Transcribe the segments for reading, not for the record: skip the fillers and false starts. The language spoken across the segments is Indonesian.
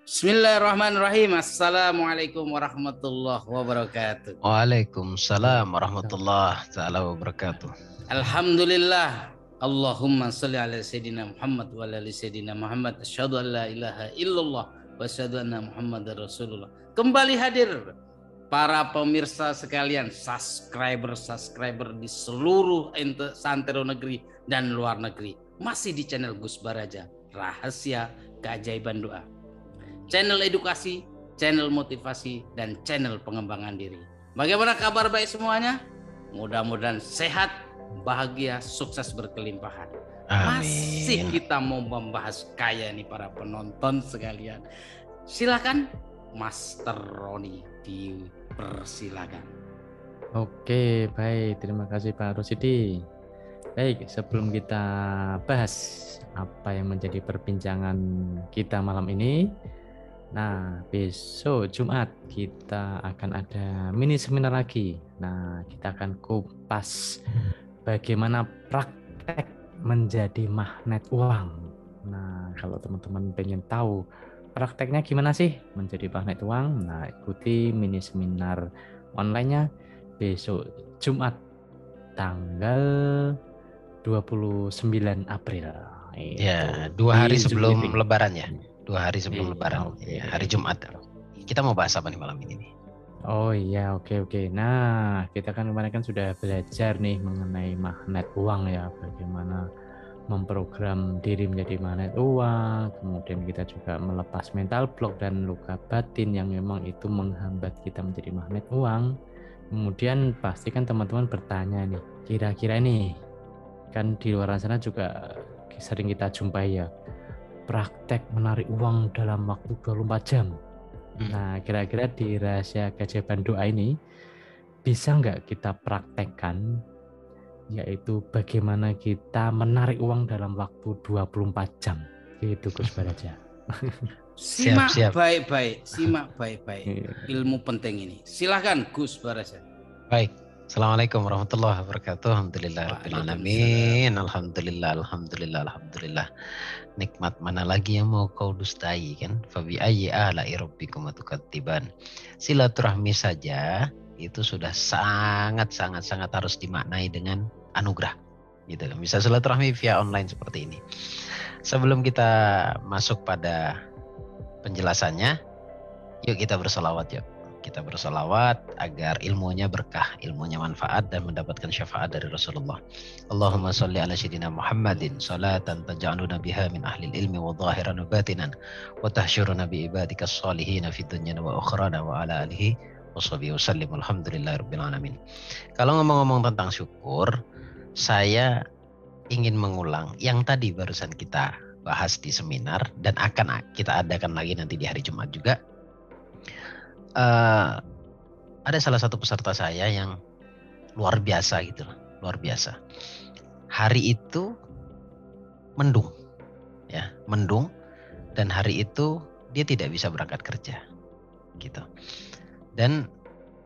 Bismillahirrahmanirrahim. Assalamualaikum warahmatullahi wabarakatuh. Waalaikumsalam warahmatullahi taala wabarakatuh. Alhamdulillah. Allahumma salli ala Sayyidina Muhammad wa ala ali Sayyidina Muhammad. Asyhadu an la ilaha illallah wa asyhadu anna Muhammadar Rasulullah. Kembali hadir para pemirsa sekalian, subscriber di seluruh santero negeri dan luar negeri. Masih di channel Gus Baraja, Rahasia Keajaiban Doa. Channel edukasi, channel motivasi, dan channel pengembangan diri. Bagaimana kabar baik semuanya? Mudah-mudahan sehat, bahagia, sukses berkelimpahan. Amin. Masih kita mau membahas kaya nih para penonton sekalian. Silakan Master Roni dipersilakan. Oke, baik. Terima kasih Pak Rusidi. Baik, sebelum kita bahas apa yang menjadi perbincangan kita malam ini, nah, besok Jumat kita akan ada mini seminar lagi. Nah, kita akan kupas bagaimana praktek menjadi magnet uang. Nah, kalau teman-teman pengen tahu prakteknya gimana sih menjadi magnet uang, nah ikuti mini seminar online-nya besok Jumat tanggal 29 April. Ya, 2 hari sebelum Lebaran ya. 2 hari sebelum Lebaran, okay. Hari Jumat. Kita mau bahas apa nih malam ini nih? Oh iya, oke. Nah, kita kan kemarin kan sudah belajar nih mengenai magnet uang ya, bagaimana memprogram diri menjadi magnet uang, kemudian kita juga melepas mental block dan luka batin yang memang itu menghambat kita menjadi magnet uang. Kemudian pasti kan teman-teman bertanya nih, kira-kira nih, kan di luar sana juga sering kita jumpai ya, praktek menarik uang dalam waktu 24 jam. Nah, kira-kira di Rahasia Keajaiban Doa ini bisa nggak kita praktekkan, yaitu bagaimana kita menarik uang dalam waktu 24 jam. Gitu Gus Baraja. Simak baik-baik. Ilmu penting ini. Silakan Gus Baraja. Baik. Assalamualaikum warahmatullahi wabarakatuh. Alhamdulillahirrahmanirrahim. Alhamdulillah. Nikmat mana lagi yang mau kau dustai kan? Fabi ayyi ala'i rabbikum tukadziban. Silaturahmi saja itu sudah sangat harus dimaknai dengan anugerah. Gitu kan. Bisa silaturahmi via online seperti ini. Sebelum kita masuk pada penjelasannya, yuk kita bersolawat yuk. Kita bersolawat agar ilmunya berkah, ilmunya manfaat dan mendapatkan syafaat dari Rasulullah. Allahumma sholli ala sayyidina Muhammadin salatan taj'aluna biha min ahli ilmi wa zahiran wa batinan wa tahsyuruna bi ibadika sholihin fid dunya wa ukhrana wa ala alihi wa sahbihi wasallim. Alhamdulillahirabbil alamin. Kalau ngomong-ngomong tentang syukur, saya ingin mengulang yang tadi barusan kita bahas di seminar dan akan kita adakan lagi nanti di hari Jumat juga. Ada salah satu peserta saya yang luar biasa gitu, luar biasa. Hari itu mendung, ya, mendung, dan hari itu dia tidak bisa berangkat kerja, gitu. Dan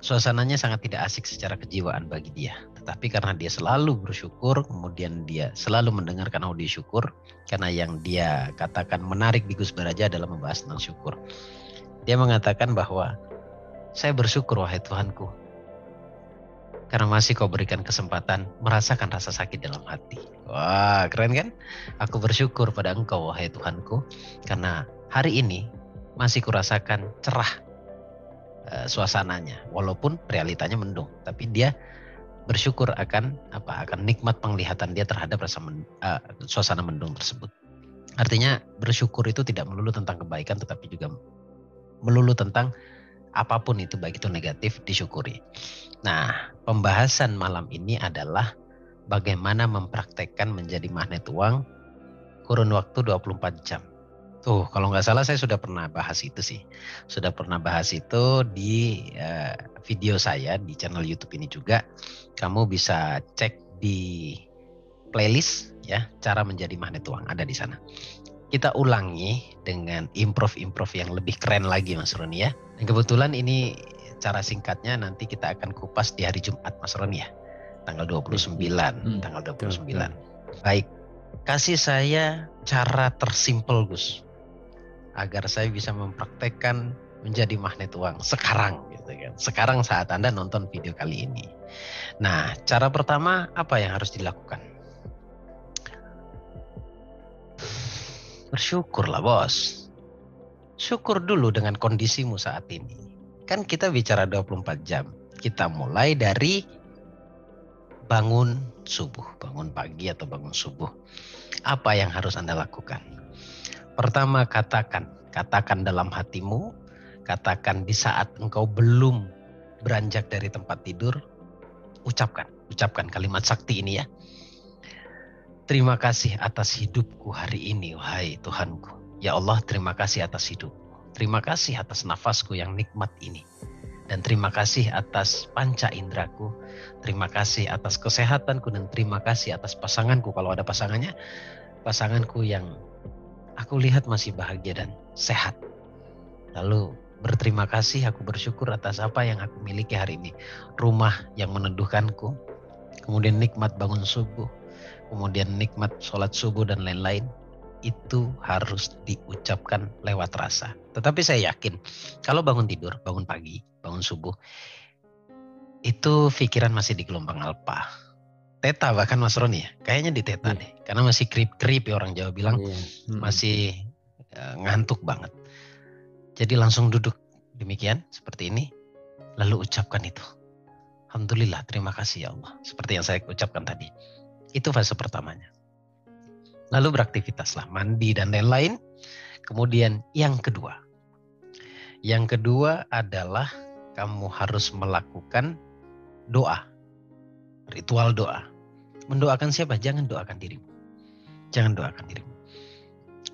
suasananya sangat tidak asik secara kejiwaan bagi dia. Tetapi karena dia selalu bersyukur, kemudian dia selalu mendengarkan audio syukur, karena yang dia katakan menarik di Gus Baraja adalah membahas tentang syukur. Dia mengatakan bahwa saya bersyukur wahai Tuhanku, karena masih kau berikan kesempatan merasakan rasa sakit dalam hati. Wah, keren kan? Aku bersyukur pada Engkau wahai Tuhanku, karena hari ini masih kurasakan cerah suasananya, walaupun realitanya mendung. Tapi dia bersyukur akan nikmat penglihatan dia terhadap suasana mendung tersebut. Artinya bersyukur itu tidak melulu tentang kebaikan, tetapi juga melulu tentang apapun itu, baik itu negatif, disyukuri. Nah, pembahasan malam ini adalah bagaimana mempraktekkan menjadi magnet uang kurun waktu 24 jam. Tuh, kalau nggak salah saya sudah pernah bahas itu sih. Sudah pernah bahas itu di video saya di channel YouTube ini juga. Kamu bisa cek di playlist ya, cara menjadi magnet uang, ada di sana. Kita ulangi dengan improv yang lebih keren lagi Mas Roni ya. Dan kebetulan ini cara singkatnya nanti kita akan kupas di hari Jumat Mas Roni ya. Tanggal 29. Tanggal 29. Baik, kasih saya cara tersimpel Gus. agar saya bisa mempraktekkan menjadi magnet uang sekarang gitu kan. Sekarang saat Anda nonton video kali ini. Nah, cara pertama apa yang harus dilakukan? Bersyukurlah bos. Syukur dulu dengan kondisimu saat ini. Kan kita bicara 24 jam. Kita mulai dari bangun subuh, bangun pagi atau bangun subuh. Apa yang harus Anda lakukan? Pertama, katakan dalam hatimu, katakan di saat engkau belum beranjak dari tempat tidur, ucapkan kalimat sakti ini ya. Terima kasih atas hidupku hari ini, wahai Tuhanku. Ya Allah, terima kasih atas hidupku. Terima kasih atas nafasku yang nikmat ini. Dan terima kasih atas panca indraku. Terima kasih atas kesehatanku dan terima kasih atas pasanganku. Kalau ada pasangannya, pasanganku yang aku lihat masih bahagia dan sehat. Lalu berterima kasih, aku bersyukur atas apa yang aku miliki hari ini. Rumah yang meneduhkanku, kemudian nikmat bangun subuh, kemudian nikmat sholat subuh dan lain-lain. Itu harus diucapkan lewat rasa. Tetapi saya yakin kalau bangun tidur, bangun pagi, bangun subuh, itu pikiran masih di gelombang alfa. Theta bahkan Mas Roni ya, kayaknya di theta deh. Karena masih krip-krip ya orang Jawa bilang, masih ngantuk banget. Jadi langsung duduk demikian seperti ini, lalu ucapkan itu. Alhamdulillah, terima kasih ya Allah. Seperti yang saya ucapkan tadi. Itu fase pertamanya. Lalu beraktivitaslah, mandi dan lain-lain. Kemudian yang kedua. Yang kedua adalah kamu harus melakukan doa. Ritual doa. Mendoakan siapa? Jangan doakan dirimu. Jangan doakan dirimu.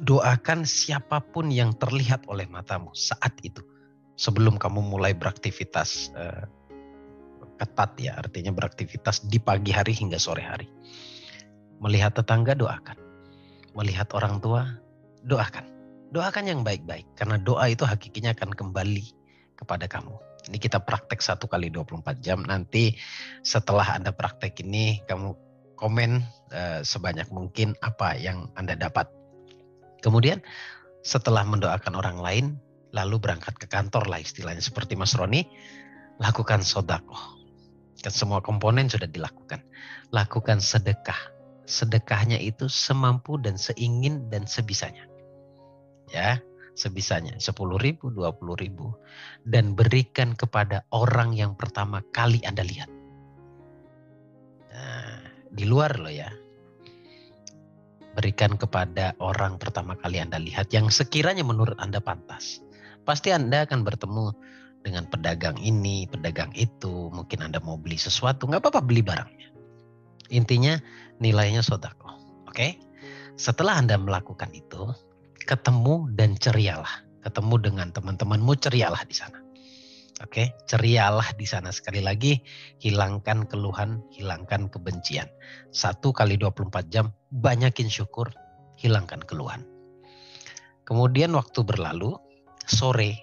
Doakan siapapun yang terlihat oleh matamu saat itu. Sebelum kamu mulai beraktivitas ketat ya. Artinya beraktivitas di pagi hari hingga sore hari. Melihat tetangga, doakan. Melihat orang tua, doakan. Doakan yang baik-baik. Karena doa itu hakikinya akan kembali kepada kamu. Ini kita praktek 1 kali 24 jam. Nanti setelah Anda praktek ini, kamu komen sebanyak mungkin apa yang Anda dapat. Kemudian setelah mendoakan orang lain, lalu berangkat ke kantor lah istilahnya. Seperti Mas Roni, lakukan sedekah. Kan semua komponen sudah dilakukan. Lakukan sedekah. Sedekahnya itu semampu dan seingin dan sebisanya. Ya, sebisanya 10.000, 20.000. Dan berikan kepada orang yang pertama kali Anda lihat. Nah, di luar loh ya. Berikan kepada orang pertama kali Anda lihat yang sekiranya menurut Anda pantas. Pasti Anda akan bertemu dengan pedagang ini, pedagang itu. Mungkin Anda mau beli sesuatu, nggak apa-apa beli barangnya. Intinya nilainya sedekah. Oke? Setelah Anda melakukan itu, ketemu dan cerialah. Ketemu dengan teman-temanmu, cerialah di sana. Oke? Cerialah di sana. Sekali lagi, hilangkan keluhan, hilangkan kebencian. 1 kali 24 jam, banyakin syukur, hilangkan keluhan. Kemudian waktu berlalu, sore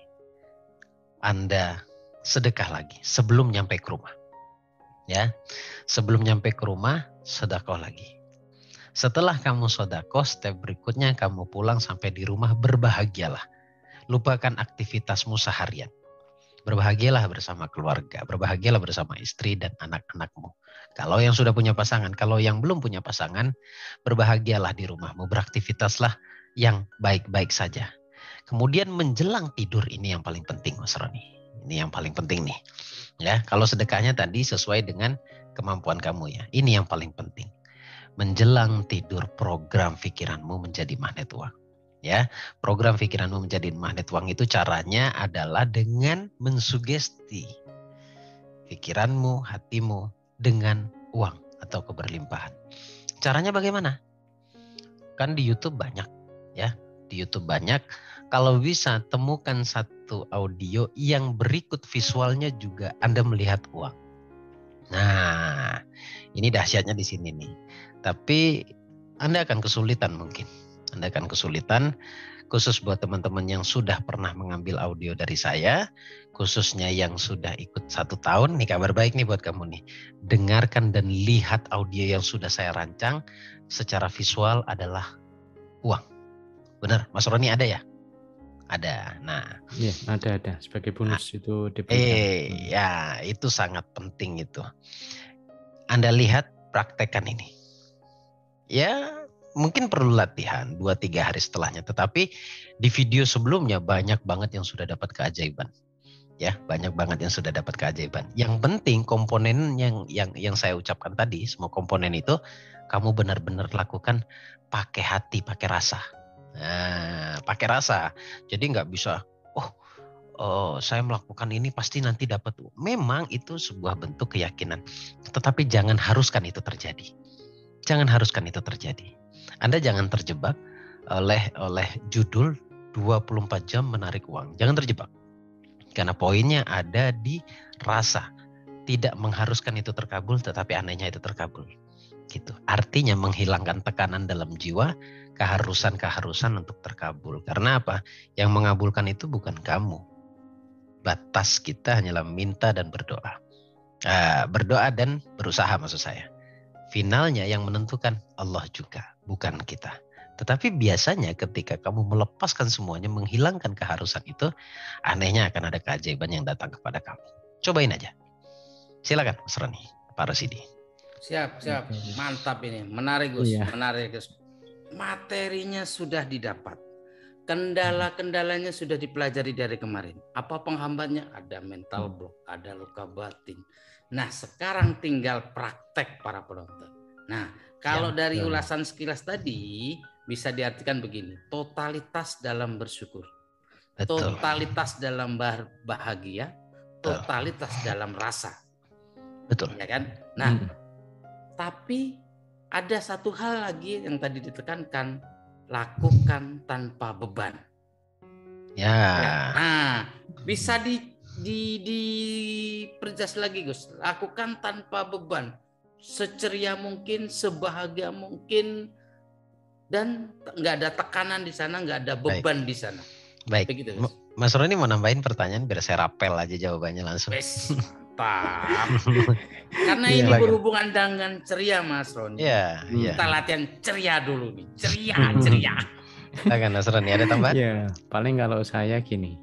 Anda sedekah lagi sebelum nyampe ke rumah. Ya, sebelum nyampe ke rumah, sedekah lagi. Setelah kamu sedekah, step berikutnya kamu pulang sampai di rumah, berbahagialah. Lupakan aktivitasmu seharian. Berbahagialah bersama keluarga, berbahagialah bersama istri dan anak-anakmu. Kalau yang sudah punya pasangan, kalau yang belum punya pasangan, berbahagialah di rumahmu, beraktivitaslah yang baik-baik saja. Kemudian menjelang tidur, ini yang paling penting Mas Roni. Ini yang paling penting nih. Ya, kalau sedekahnya tadi sesuai dengan kemampuan kamu ya. Ini yang paling penting. Menjelang tidur, program pikiranmu menjadi magnet uang. Ya, program pikiranmu menjadi magnet uang itu caranya adalah dengan mensugesti pikiranmu, hatimu dengan uang atau keberlimpahan. Caranya bagaimana? Kan di YouTube banyak ya. Di YouTube banyak. Kalau bisa temukan satu audio yang berikut visualnya juga Anda melihat uang. Nah, ini dahsyatnya di sini nih. Tapi Anda akan kesulitan mungkin. Anda akan kesulitan, khusus buat teman-teman yang sudah pernah mengambil audio dari saya, khususnya yang sudah ikut 1 tahun, nih kabar baik nih buat kamu nih. Dengarkan dan lihat audio yang sudah saya rancang, secara visual adalah uang. Benar, Mas Roni ada ya? Ada. Nah, Iya, ada sebagai bonus itu diberikan. ya itu sangat penting itu. Anda lihat praktekkan ini. Ya, mungkin perlu latihan 2-3 hari setelahnya. Tetapi di video sebelumnya banyak banget yang sudah dapat keajaiban. Ya, banyak banget yang sudah dapat keajaiban. Yang penting komponen yang saya ucapkan tadi, semua komponen itu kamu benar-benar lakukan pakai hati, pakai rasa. Nah, pakai rasa. Jadi nggak bisa, saya melakukan ini pasti nanti dapat. Memang itu sebuah bentuk keyakinan. Tetapi jangan haruskan itu terjadi. Jangan haruskan itu terjadi. Anda jangan terjebak oleh judul 24 jam menarik uang. Jangan terjebak. Karena poinnya ada di rasa. Tidak mengharuskan itu terkabul, tetapi anehnya itu terkabul. Gitu. Artinya menghilangkan tekanan dalam jiwa, keharusan untuk terkabul. Karena apa? Yang mengabulkan itu bukan kamu. Batas kita hanyalah minta dan berdoa. Berdoa dan berusaha maksud saya. Finalnya yang menentukan Allah juga, bukan kita. Tetapi biasanya ketika kamu melepaskan semuanya, menghilangkan keharusan itu, anehnya akan ada keajaiban yang datang kepada kamu. Cobain aja. Silakan Mas Roni, Pak Rosidi. Siap. Mantap ini. Menarik Gus, Iya. menarik Gus. Materinya sudah didapat. Kendala-kendalanya sudah dipelajari dari kemarin. Apa penghambatnya? Ada mental block, ada luka batin. Nah, sekarang tinggal praktek para penonton. Nah, kalau dari ulasan sekilas tadi bisa diartikan begini, totalitas dalam bersyukur, Betul. totalitas dalam bahagia, totalitas dalam rasa. Betul. Ya kan? Nah, tapi ada satu hal lagi yang tadi ditekankan, lakukan tanpa beban. Ya. Nah, bisa diperjelas lagi Gus. Lakukan tanpa beban, seceria mungkin, sebahagia mungkin, dan nggak ada tekanan di sana, nggak ada beban di sana. Baik. Begitu, Gus. Mas Roni mau nambahin pertanyaan biar saya rapel aja jawabannya langsung. Mantap. Karena ini berhubungan dengan ceria, Mas Roni. Iya. Kita latihan ceria dulu nih. Ceria. Silakan Mas Roni, ada tambahan? Ya, paling kalau saya gini.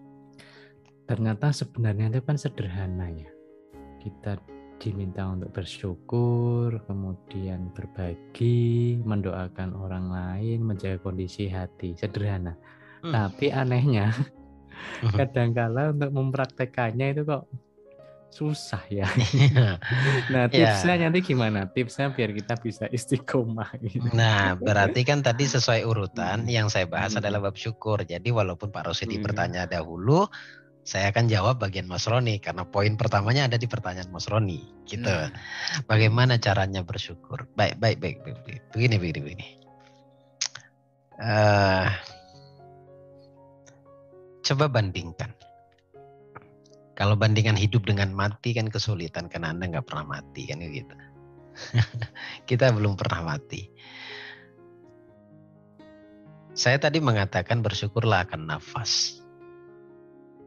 Ternyata sebenarnya itu kan sederhana ya. Kita diminta untuk bersyukur, kemudian berbagi, mendoakan orang lain, menjaga kondisi hati. Sederhana. Tapi anehnya, kadangkala untuk mempraktekannya itu kok susah ya. Nah, tipsnya nanti gimana? Tipsnya biar kita bisa istiqomah gitu. Nah, berarti kan tadi sesuai urutan yang saya bahas adalah bab syukur. Jadi walaupun Pak Rosidi bertanya dahulu, saya akan jawab bagian Mas Roni karena poin pertamanya ada di pertanyaan Mas Roni. Gitu. Bagaimana caranya bersyukur? Baik. Begini. Coba bandingkan. Kalau bandingan hidup dengan mati kan kesulitan karena Anda nggak pernah mati kan gitu. Kita belum pernah mati. Saya tadi mengatakan bersyukurlah akan nafas.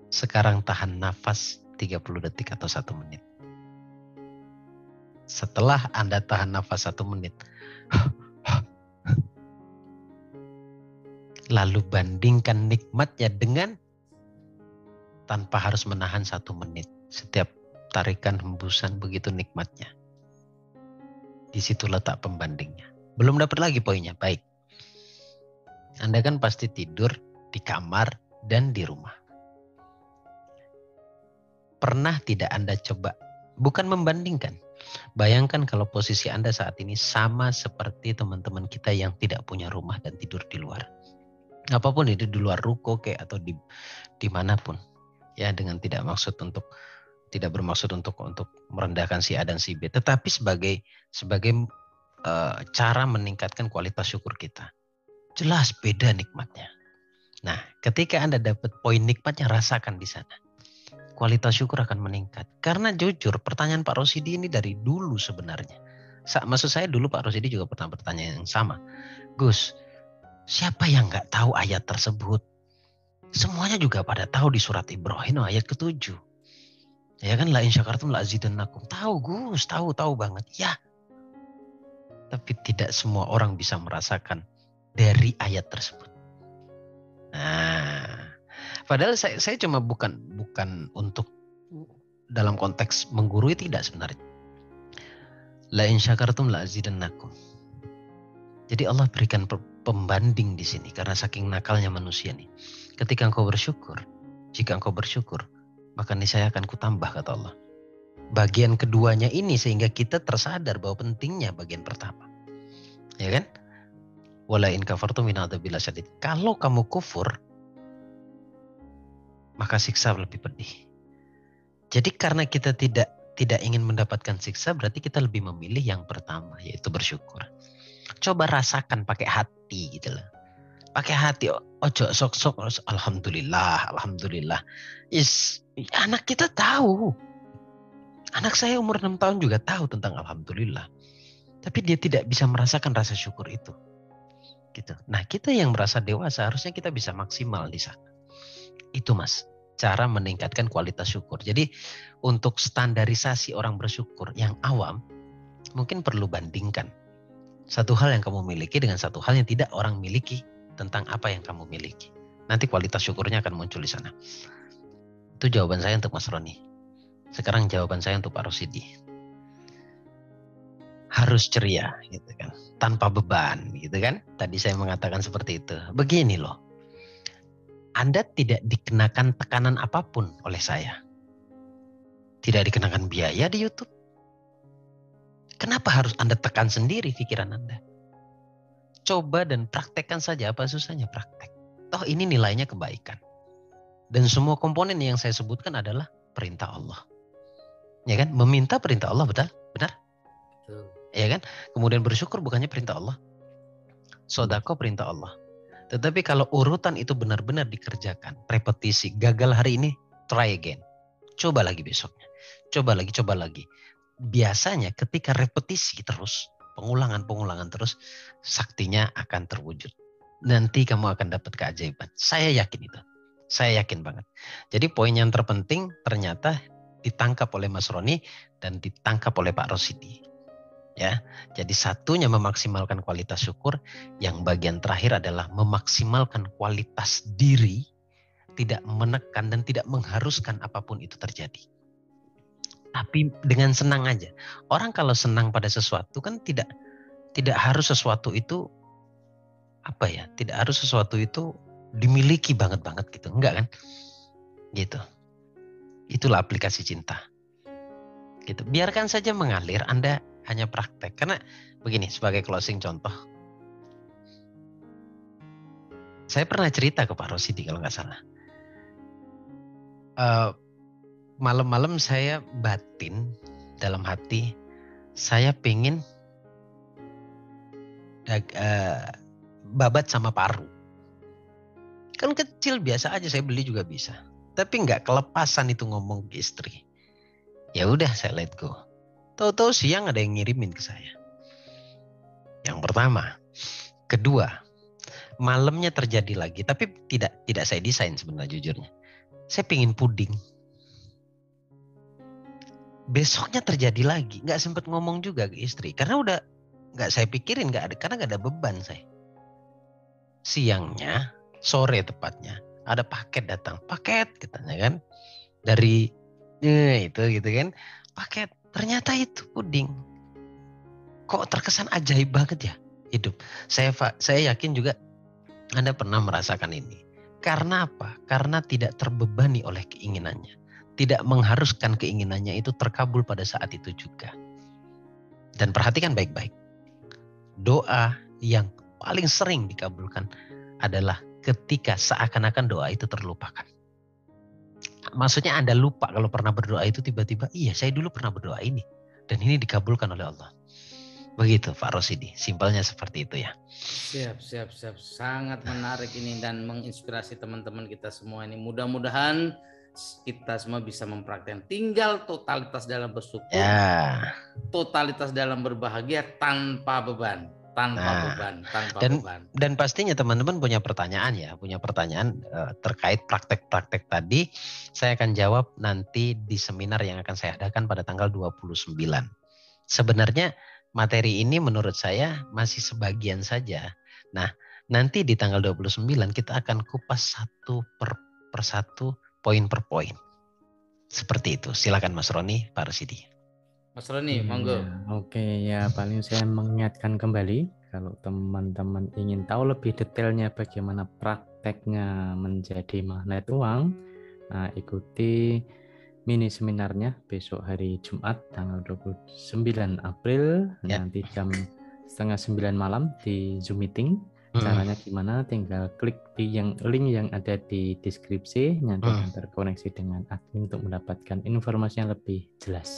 Sekarang tahan nafas 30 detik atau 1 menit. Setelah Anda tahan nafas 1 menit, lalu bandingkan nikmatnya dengan tanpa harus menahan 1 menit. Setiap tarikan hembusan begitu nikmatnya. Di situ letak pembandingnya. Belum dapat lagi poinnya. Baik. Anda kan pasti tidur di kamar dan di rumah. Pernah tidak Anda coba? Bukan membandingkan. Bayangkan kalau posisi Anda saat ini sama seperti teman-teman kita yang tidak punya rumah dan tidur di luar. Apapun itu, di luar ruko kayak atau di manapun. Ya, dengan tidak bermaksud untuk merendahkan si A dan si B, tetapi sebagai cara meningkatkan kualitas syukur kita. Jelas beda nikmatnya. Nah, ketika Anda dapat poin nikmatnya, rasakan di sana. Kualitas syukur akan meningkat. Karena jujur, pertanyaan Pak Rosidi ini dari dulu sebenarnya. Maksud saya dulu Pak Rosidi juga pernah bertanya yang sama. Gus, siapa yang nggak tahu ayat tersebut? Semuanya juga pada tahu di surat Ibrahim ayat ke-7. Ya kan, la in syakartum la azidannakum. Tahu Gus, tahu banget. Ya. Tapi tidak semua orang bisa merasakan dari ayat tersebut. Nah, Padahal saya cuma bukan untuk dalam konteks menggurui, tidak sebenarnya. La in syakartum la azidannakum. Jadi Allah berikan pembanding di sini karena saking nakalnya manusia nih. Ketika engkau bersyukur, jika engkau bersyukur, maka niscaya akan kutambah, kata Allah. Bagian keduanya ini sehingga kita tersadar bahwa pentingnya bagian pertama. Ya kan? Wala in kafartum min adzabil syadid. Kalau kamu kufur, maka siksa lebih pedih. Jadi karena kita tidak ingin mendapatkan siksa, berarti kita lebih memilih yang pertama, yaitu bersyukur. Coba rasakan pakai hati gitu loh. Pakai hati, ojo sok-sok, alhamdulillah, alhamdulillah. Anak kita tahu. Anak saya umur 6 tahun juga tahu tentang alhamdulillah. Tapi dia tidak bisa merasakan rasa syukur itu. Gitu. Nah, kita yang merasa dewasa harusnya kita bisa maksimal di sana. Itu Mas, cara meningkatkan kualitas syukur. Jadi untuk standarisasi orang bersyukur yang awam, mungkin perlu bandingkan satu hal yang kamu miliki dengan satu hal yang tidak orang miliki tentang apa yang kamu miliki. Nanti kualitas syukurnya akan muncul di sana. Itu jawaban saya untuk Mas Roni. Sekarang jawaban saya untuk Pak Rosidi. Harus ceria gitu kan, tanpa beban gitu kan. Tadi saya mengatakan seperti itu. Begini loh, Anda tidak dikenakan tekanan apapun oleh saya. Tidak dikenakan biaya di YouTube. Kenapa harus Anda tekan sendiri pikiran Anda? Coba dan praktekkan saja, apa susahnya praktek. Toh ini nilainya kebaikan. Dan semua komponen yang saya sebutkan adalah perintah Allah. Ya kan? Meminta perintah Allah, betul? Benar? Betul. Ya kan? Kemudian bersyukur bukannya perintah Allah. Sodako perintah Allah. Tetapi kalau urutan itu benar-benar dikerjakan, repetisi, gagal hari ini, try again. Coba lagi besoknya. Coba lagi. Biasanya ketika repetisi terus, pengulangan terus, saktinya akan terwujud. Nanti kamu akan dapat keajaiban. Saya yakin itu. Saya yakin banget. Jadi poin yang terpenting ternyata ditangkap oleh Mas Roni dan ditangkap oleh Pak Rosidi. Ya, jadi satunya memaksimalkan kualitas syukur, yang bagian terakhir adalah memaksimalkan kualitas diri, tidak menekan dan tidak mengharuskan apapun itu terjadi. Tapi dengan senang aja. Orang kalau senang pada sesuatu kan tidak harus sesuatu itu tidak harus sesuatu itu dimiliki banget gitu, enggak kan? Gitu. Itulah aplikasi cinta. Gitu. Biarkan saja mengalir, Anda hanya praktek. Karena begini, sebagai closing contoh. Saya pernah cerita ke Pak Rosidi kalau nggak salah. Malam-malam saya batin dalam hati, saya pengen babat sama paru. Kan kecil biasa aja, saya beli juga bisa. Tapi nggak kelepasan itu ngomong ke istri. Ya udah saya let go. Tahu-tahu siang ada yang ngirimin ke saya. Yang pertama. Kedua, malamnya terjadi lagi. Tapi tidak saya desain sebenarnya jujurnya. Saya pengen puding. Besoknya terjadi lagi. Nggak sempat ngomong juga ke istri. Karena udah nggak saya pikirin. Karena nggak ada beban saya. Siangnya, sore tepatnya, ada paket datang. Paket katanya kan. Dari itu gitu kan. Paket. Ternyata itu puding. Kok terkesan ajaib banget ya hidup. Saya yakin juga Anda pernah merasakan ini. Karena apa? Karena tidak terbebani oleh keinginannya. Tidak mengharuskan keinginannya itu terkabul pada saat itu juga. Dan perhatikan baik-baik. Doa yang paling sering dikabulkan adalah ketika seakan-akan doa itu terlupakan. Maksudnya Anda lupa kalau pernah berdoa itu tiba-tiba, iya saya dulu pernah berdoa ini. Dan ini dikabulkan oleh Allah. Begitu Pak Rosidi, simpelnya seperti itu ya. Siap. Sangat menarik ini dan menginspirasi teman-teman kita semua ini. Mudah-mudahan kita semua bisa mempraktikkan. Tinggal totalitas dalam bersyukur, ya. Totalitas dalam berbahagia tanpa beban. Beban. Dan pastinya teman-teman punya pertanyaan terkait praktek-praktek tadi. Saya akan jawab nanti di seminar yang akan saya adakan pada tanggal 29. Sebenarnya materi ini menurut saya masih sebagian saja. Nah, nanti di tanggal 29 kita akan kupas satu per persatu, poin per poin. Seperti itu. Silakan Mas Roni, Pak Rosidi. Mas Roni, monggo. Oke, ya paling saya mengingatkan kembali kalau teman-teman ingin tahu lebih detailnya bagaimana prakteknya menjadi magnet uang, nah ikuti mini seminarnya besok hari Jumat tanggal 29 April nanti jam 8:30 malam di Zoom meeting. Caranya gimana? Tinggal klik di link yang ada di deskripsi, nanti akan terkoneksi dengan admin untuk mendapatkan informasi yang lebih jelas.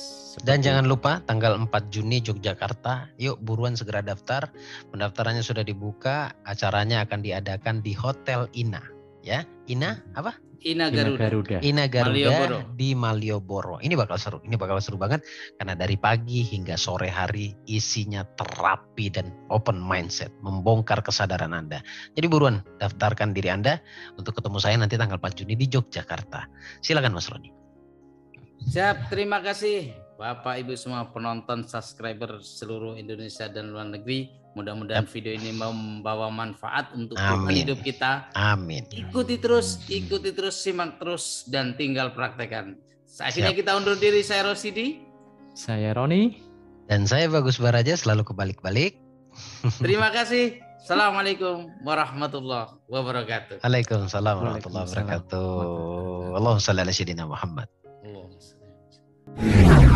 Dan jangan lupa tanggal 4 Juni Yogyakarta, yuk buruan segera daftar. Pendaftarannya sudah dibuka, acaranya akan diadakan di Hotel Ina. Ya, Ina apa? Ina Garuda. Ina Garuda Malioboro. Di Malioboro. Ini bakal seru. Ini bakal seru banget karena dari pagi hingga sore hari isinya terapi dan open mindset, membongkar kesadaran Anda. Jadi buruan daftarkan diri Anda untuk ketemu saya nanti tanggal 4 Juni di Yogyakarta. Silakan Mas Roni. Siap, terima kasih Bapak Ibu semua penonton, subscriber seluruh Indonesia dan luar negeri. Mudah-mudahan video ini membawa manfaat untuk hidup kita. Amin. Ikuti terus, simak terus, dan tinggal praktekkan. Akhirnya kita undur diri. Saya Rosidi. Saya Roni. Dan saya Bagus Baraja, selalu kebalik-balik. Terima kasih. Assalamualaikum warahmatullahi wabarakatuh. Waalaikumsalam warahmatullahi wabarakatuh. Allahumma shalli ala sayyidina Muhammad. Allahumma shalli.